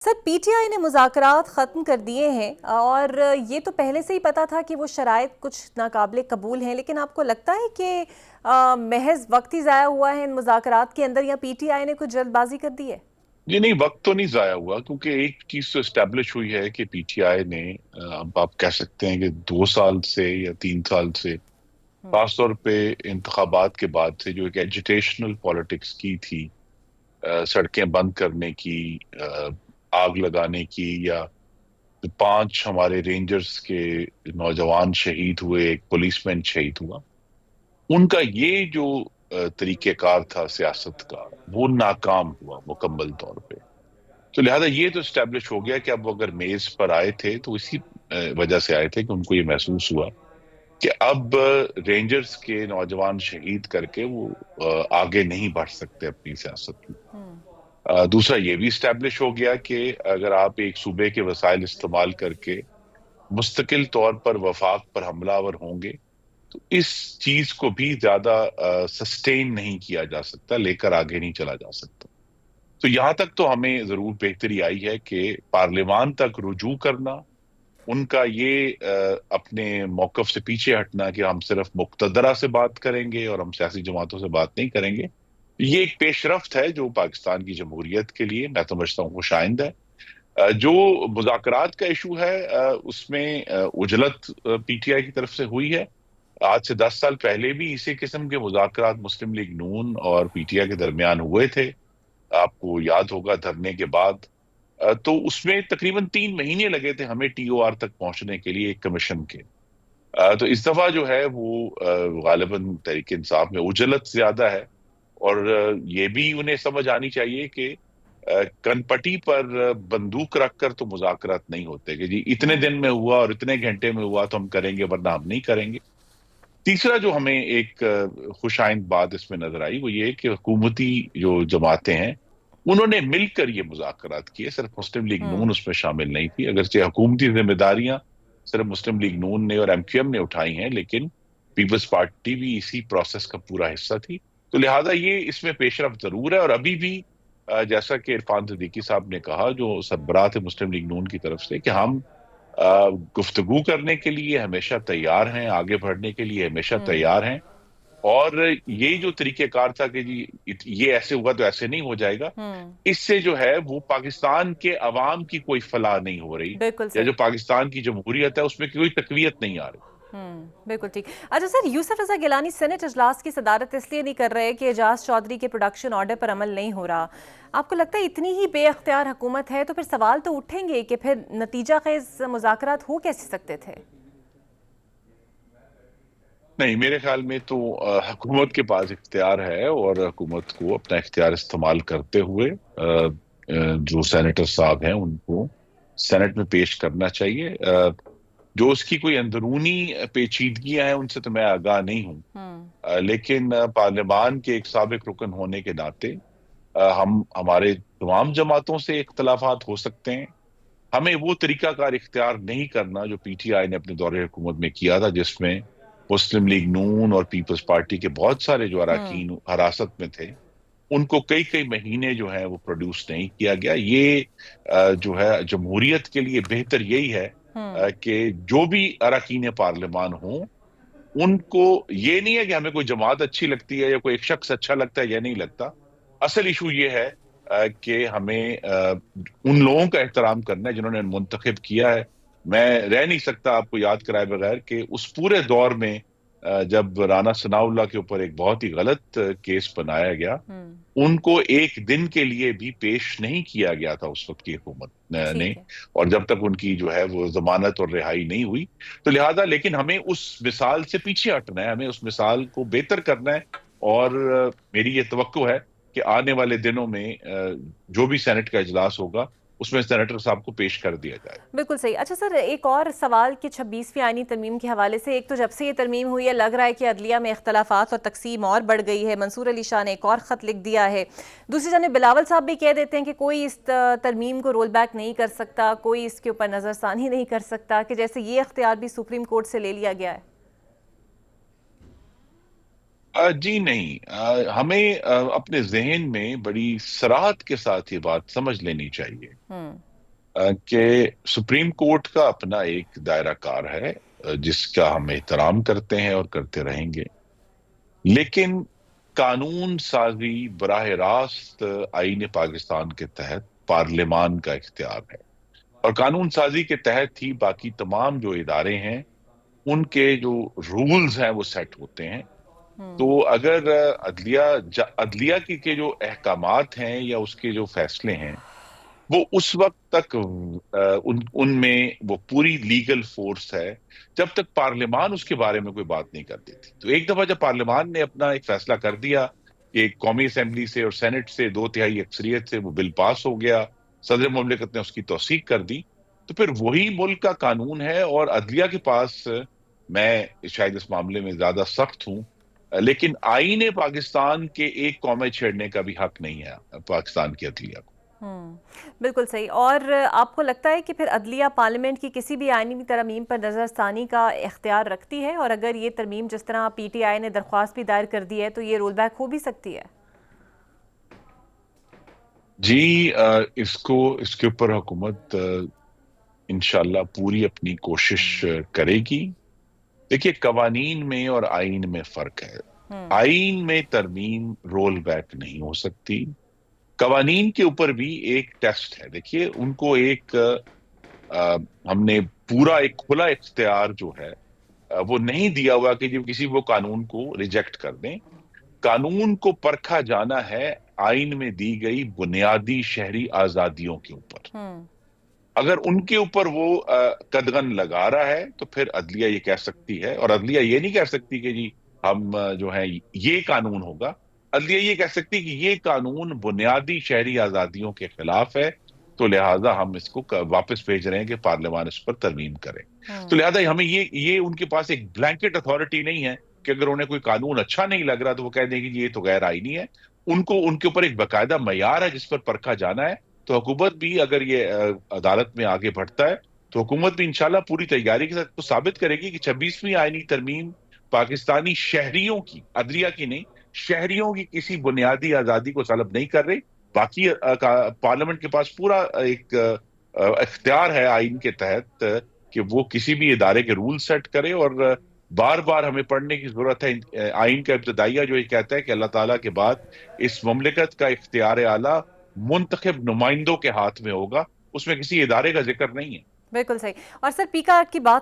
Sir P T I نے مذاکرات ختم کر دیے ہیں اور یہ تو پہلے سے ہی پتا تھا کہ وہ شرائط کچھ ناقابل قبول ہیں، لیکن آپ کو لگتا ہے کہ محض وقت ہی ضائع ہوا ہے ان مذاکرات کے اندر، یا پی ٹی آئی نے کچھ جلد بازی کر دی ہے؟ جی نہیں، وقت تو نہیں ضائع ہوا کیونکہ ایک چیز تو اسٹیبلش ہوئی ہے کہ پی ٹی آئی نے اب آپ کہہ سکتے ہیں کہ 2 سال سے یا 3 سال سے خاص طور پہ انتخابات کے بعد سے جو ایک ایجیٹیشنل پالیٹکس کی تھی، سڑکیں بند کرنے کی، آگ لگانے کی، یا 5 ہمارے رینجرز کے نوجوان شہید ہوئے، ایک پولیس مین شہید ہوا، ان کا یہ جو طریقہ کار تھا سیاست کا، وہ ناکام ہوا مکمل طور پہ۔ تو لہٰذا یہ تو اسٹیبلش ہو گیا کہ اب اگر میز پر آئے تھے تو اسی وجہ سے آئے تھے کہ ان کو یہ محسوس ہوا کہ اب رینجرز کے نوجوان شہید کر کے وہ آگے نہیں بڑھ سکتے اپنی سیاست میں۔ دوسرا یہ بھی اسٹیبلش ہو گیا کہ اگر آپ ایک صوبے کے وسائل استعمال کر کے مستقل طور پر وفاق پر حملہ آور ہوں گے تو اس چیز کو بھی زیادہ سسٹین نہیں کیا جا سکتا، لے کر آگے نہیں چلا جا سکتا۔ تو یہاں تک تو ہمیں ضرور بہتری آئی ہے کہ پارلیمان تک رجوع کرنا، ان کا یہ اپنے موقف سے پیچھے ہٹنا کہ ہم صرف مقتدرہ سے بات کریں گے اور ہم سیاسی جماعتوں سے بات نہیں کریں گے، یہ ایک پیش رفت ہے جو پاکستان کی جمہوریت کے لیے میں سمجھتا ہوں خوش آئند ہے۔ جو مذاکرات کا ایشو ہے، اس میں اجلت پی ٹی آئی کی طرف سے ہوئی ہے۔ آج سے 10 سال پہلے بھی اسی قسم کے مذاکرات مسلم لیگ نون اور پی ٹی آئی کے درمیان ہوئے تھے، آپ کو یاد ہوگا دھرنے کے بعد۔ تو اس میں تقریباً 3 مہینے لگے تھے ہمیں ٹی او آر تک پہنچنے کے لیے ایک کمیشن کے۔ تو اس دفعہ جو ہے وہ غالباً تحریک انصاف میں اجلت زیادہ ہے، اور یہ بھی انہیں سمجھ آنی چاہیے کہ کن پٹی پر بندوق رکھ کر تو مذاکرات نہیں ہوتے کہ جی اتنے دن میں ہوا اور اتنے گھنٹے میں ہوا تو ہم کریں گے ورنہ ہم نہیں کریں گے۔ تیسرا جو ہمیں ایک خوش آئند بات اس میں نظر آئی وہ یہ کہ حکومتی جو جماعتیں ہیں انہوں نے مل کر یہ مذاکرات کیے، صرف مسلم لیگ نون اس میں شامل نہیں تھی، اگرچہ حکومتی ذمہ داریاں صرف مسلم لیگ نون نے اور ایم کیو ایم نے اٹھائی ہیں، لیکن پیپلز پارٹی بھی اسی پروسیس کا پورا حصہ تھی۔ تو لہٰذا یہ اس میں پیش رفت ضرور ہے، اور ابھی بھی جیسا کہ عرفان صدیقی صاحب نے کہا جو سربراہ تھے مسلم لیگ نون کی طرف سے، کہ ہم گفتگو کرنے کے لیے ہمیشہ تیار ہیں، آگے بڑھنے کے لیے ہمیشہ تیار ہیں، اور یہ جو طریقہ کار تھا کہ جی یہ ایسے ہوا تو ایسے نہیں ہو جائے گا، اس سے جو ہے وہ پاکستان کے عوام کی کوئی فلاح نہیں ہو رہی، بالکل یا صحیح۔ جو پاکستان کی جمہوریت ہے اس میں کوئی تقویت نہیں آ رہی۔ بالکل ٹھیک۔ اچھا سر، یوسف رضا گیلانی سینٹ اجلاس کی صدارت اس لیے نہیں کر رہے کہ اعجاز چودھری کے پروڈکشن آرڈر پر عمل نہیں ہو رہا۔ آپ کو لگتا ہے اتنی ہی بے اختیار حکومت ہے تو پھر سوال تو اٹھیں گے کہ پھر نتیجہ خیز مذاکرات ہو کیسے سکتے تھے؟ نہیں، میرے خیال میں تو حکومت کے پاس اختیار ہے، اور حکومت کو اپنا اختیار استعمال کرتے ہوئے جو سینیٹر صاحب ہیں ان کو سینٹ میں پیش کرنا چاہیے۔ جو اس کی کوئی اندرونی پیچیدگیاں ہیں ان سے تو میں آگاہ نہیں ہوں، لیکن پارلیمان کے ایک سابق رکن ہونے کے ناطے ہمارے تمام جماعتوں سے اختلافات ہو سکتے ہیں۔ ہمیں وہ طریقہ کار اختیار نہیں کرنا جو پی ٹی آئی نے اپنے دور حکومت میں کیا تھا، جس میں مسلم لیگ نون اور پیپلز پارٹی کے بہت سارے جو اراکین حراست میں تھے ان کو کئی کئی مہینے جو ہیں وہ پروڈیوس نہیں کیا گیا۔ یہ جو ہے جمہوریت کے لیے بہتر یہی ہے کہ جو بھی اراکین پارلیمان ہوں ان کو یہ نہیں ہے کہ ہمیں کوئی جماعت اچھی لگتی ہے یا کوئی ایک شخص اچھا لگتا ہے یا نہیں لگتا، اصل ایشو یہ ہے کہ ہمیں ان لوگوں کا احترام کرنا ہے جنہوں نے منتخب کیا ہے۔ میں رہ نہیں سکتا آپ کو یاد کرائے بغیر کہ اس پورے دور میں جب رانا ثناء اللہ کے اوپر ایک بہت ہی غلط کیس بنایا گیا، ان کو ایک دن کے لیے بھی پیش نہیں کیا گیا تھا اس وقت کی حکومت نے، ٹھیک ہے۔ اور جب تک ان کی جو ہے وہ ضمانت اور رہائی نہیں ہوئی۔ تو لہٰذا لیکن ہمیں اس مثال سے پیچھے ہٹنا ہے، ہمیں اس مثال کو بہتر کرنا ہے، اور میری یہ توقع ہے کہ آنے والے دنوں میں جو بھی سینٹ کا اجلاس ہوگا اس میں سینیٹر صاحب کو پیش کر دیا جائے۔ بالکل صحیح۔ اچھا سر، ایک اور سوال کہ 26ویں آئینی ترمیم کے حوالے سے، ایک تو جب سے یہ ترمیم ہوئی ہے لگ رہا ہے کہ عدلیہ میں اختلافات اور تقسیم اور بڑھ گئی ہے، منصور علی شاہ نے ایک اور خط لکھ دیا ہے، دوسری جانب بلاول صاحب بھی کہہ دیتے ہیں کہ کوئی اس ترمیم کو رول بیک نہیں کر سکتا، کوئی اس کے اوپر نظر ثانی نہیں کر سکتا، کہ جیسے یہ اختیار بھی سپریم کورٹ سے لے لیا گیا ہے۔ جی نہیں، ہمیں اپنے ذہن میں بڑی صراحت کے ساتھ یہ بات سمجھ لینی چاہیے کہ سپریم کورٹ کا اپنا ایک دائرہ کار ہے جس کا ہم احترام کرتے ہیں اور کرتے رہیں گے، لیکن قانون سازی براہ راست آئین پاکستان کے تحت پارلیمان کا اختیار ہے، اور قانون سازی کے تحت ہی باقی تمام جو ادارے ہیں ان کے جو رولز ہیں وہ سیٹ ہوتے ہیں۔ تو اگر عدلیہ کی کے جو احکامات ہیں یا اس کے جو فیصلے ہیں وہ اس وقت تک ان میں وہ پوری لیگل فورس ہے جب تک پارلیمان اس کے بارے میں کوئی بات نہیں کر دیتی۔ تو ایک دفعہ جب پارلیمان نے اپنا ایک فیصلہ کر دیا کہ قومی اسمبلی سے اور سینٹ سے 2/3 اکثریت سے وہ بل پاس ہو گیا، صدر مملکت نے اس کی توثیق کر دی، تو پھر وہی ملک کا قانون ہے، اور عدلیہ کے پاس، میں شاید اس معاملے میں زیادہ سخت ہوں، لیکن آئین پاکستان کے ایک قومیں چھیڑنے کا بھی حق نہیں ہے پاکستان کی عدلیہ کو۔ بالکل صحیح۔ اور آپ کو لگتا ہے کہ پھر عدلیہ پارلیمنٹ کی کسی بھی آئینی ترمیم پر نظر ثانی کا اختیار رکھتی ہے، اور اگر یہ ترمیم جس طرح پی ٹی آئی نے درخواست بھی دائر کر دی ہے تو یہ رول بیک ہو بھی سکتی ہے؟ جی، اس کے اوپر حکومت انشاءاللہ پوری اپنی کوشش کرے گی۔ دیکھیے، قوانین میں اور آئین میں فرق ہے۔ آئین میں ترمیم رول بیک نہیں ہو سکتی، قوانین کے اوپر بھی ایک ٹیسٹ ہے۔ دیکھیے، ان کو ایک ہم نے پورا ایک کھلا اختیار جو ہے وہ نہیں دیا ہوا کہ جب کسی وہ قانون کو ریجیکٹ کر دیں۔ قانون کو پرکھا جانا ہے آئین میں دی گئی بنیادی شہری آزادیوں کے اوپر۔ اگر ان کے اوپر وہ قدغن لگا رہا ہے تو پھر عدلیہ یہ کہہ سکتی ہے، اور عدلیہ یہ نہیں کہہ سکتی کہ جی ہم جو ہے یہ قانون ہوگا۔ عدلیہ یہ کہہ سکتی کہ یہ قانون بنیادی شہری آزادیوں کے خلاف ہے، تو لہٰذا ہم اس کو واپس بھیج رہے ہیں کہ پارلیمان اس پر ترمیم کرے۔ تو لہٰذا ہمیں یہ ان کے پاس ایک بلینکٹ اتھارٹی نہیں ہے کہ اگر انہیں کوئی قانون اچھا نہیں لگ رہا تو وہ کہہ دیں کہ یہ تو غیر آئینی ہے۔ ان کے اوپر ایک باقاعدہ معیار ہے جس پر پرکھا جانا ہے۔ تو حکومت بھی اگر یہ عدالت میں آگے بڑھتا ہے تو حکومت بھی انشاءاللہ پوری تیاری کے ساتھ ثابت کرے گی کہ 26ویں آئینی ترمیم پاکستانی شہریوں کی، عدلیہ کی نہیں، شہریوں کی کسی بنیادی آزادی کو طلب نہیں کر رہی۔ باقی پارلیمنٹ کے پاس پورا ایک اختیار ہے آئین کے تحت کہ وہ کسی بھی ادارے کے رول سیٹ کرے، اور بار بار ہمیں پڑھنے کی ضرورت ہے آئین کا ابتدائیہ جو یہ کہتا ہے کہ اللہ تعالیٰ کے بعد اس مملکت کا اختیار اعلیٰ منتخب نمائندوں کے ہاتھ میں ہوگا، اس میں کسی ادارے کا ذکر نہیں ہے۔ بالکل صحیح۔ اور سر، پی کا کی بات